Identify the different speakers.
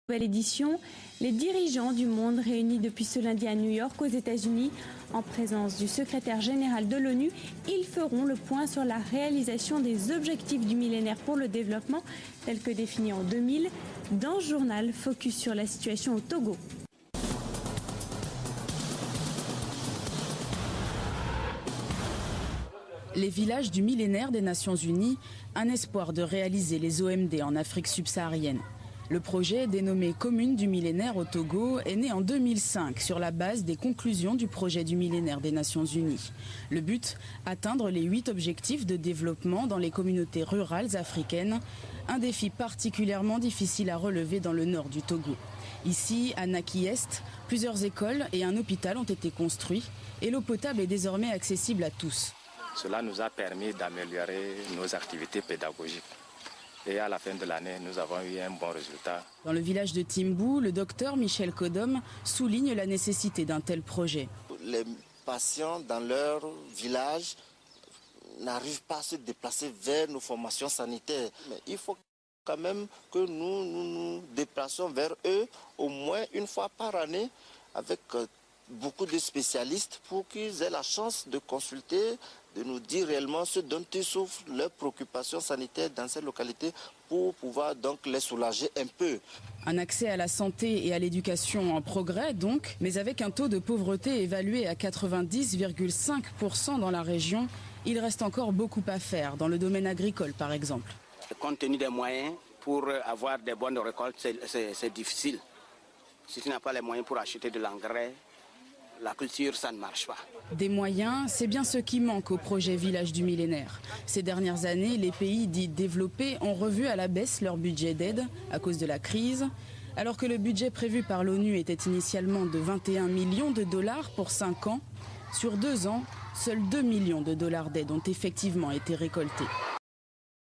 Speaker 1: Nouvelle édition, les dirigeants du monde réunis depuis ce lundi à New York aux États-Unis en présence du secrétaire général de l'ONU, ils feront le point sur la réalisation des objectifs du millénaire pour le développement tels que définis en 2000 dans ce journal focus sur la situation au Togo.
Speaker 2: Les villages du millénaire des Nations Unies, un espoir de réaliser les OMD en Afrique subsaharienne. Le projet, dénommé Commune du millénaire au Togo, est né en 2005 sur la base des conclusions du projet du millénaire des Nations Unies. Le but, atteindre les 8 objectifs de développement dans les communautés rurales africaines, un défi particulièrement difficile à relever dans le nord du Togo. Ici, à Naki-Est, plusieurs écoles et un hôpital ont été construits et l'eau potable est désormais accessible à tous.
Speaker 3: Cela nous a permis d'améliorer nos activités pédagogiques. Et à la fin de l'année, nous avons eu un bon résultat.
Speaker 2: Dans le village de Timbou, le docteur Michel Kodom souligne la nécessité d'un tel projet.
Speaker 4: Les patients dans leur village n'arrivent pas à se déplacer vers nos formations sanitaires. Mais il faut quand même que nous déplacions vers eux au moins une fois par année avec beaucoup de spécialistes pour qu'ils aient la chance de consulter, de nous dire réellement ce dont ils souffrent, leurs préoccupations sanitaires dans ces localités pour pouvoir donc les soulager un peu.
Speaker 2: Un accès à la santé et à l'éducation en progrès donc, mais avec un taux de pauvreté évalué à 90,5% dans la région, il reste encore beaucoup à faire dans le domaine agricole par exemple.
Speaker 5: Compte tenu des moyens, pour avoir des bonnes récoltes, c'est difficile. Si tu n'as pas les moyens pour acheter de l'engrais, la culture, ça ne marche pas.
Speaker 2: Des moyens, c'est bien ce qui manque au projet Village du millénaire. Ces dernières années, les pays dits développés ont revu à la baisse leur budget d'aide à cause de la crise. Alors que le budget prévu par l'ONU était initialement de 21 millions de dollars pour 5 ans, sur 2 ans, seuls 2 millions de dollars d'aide ont effectivement été récoltés.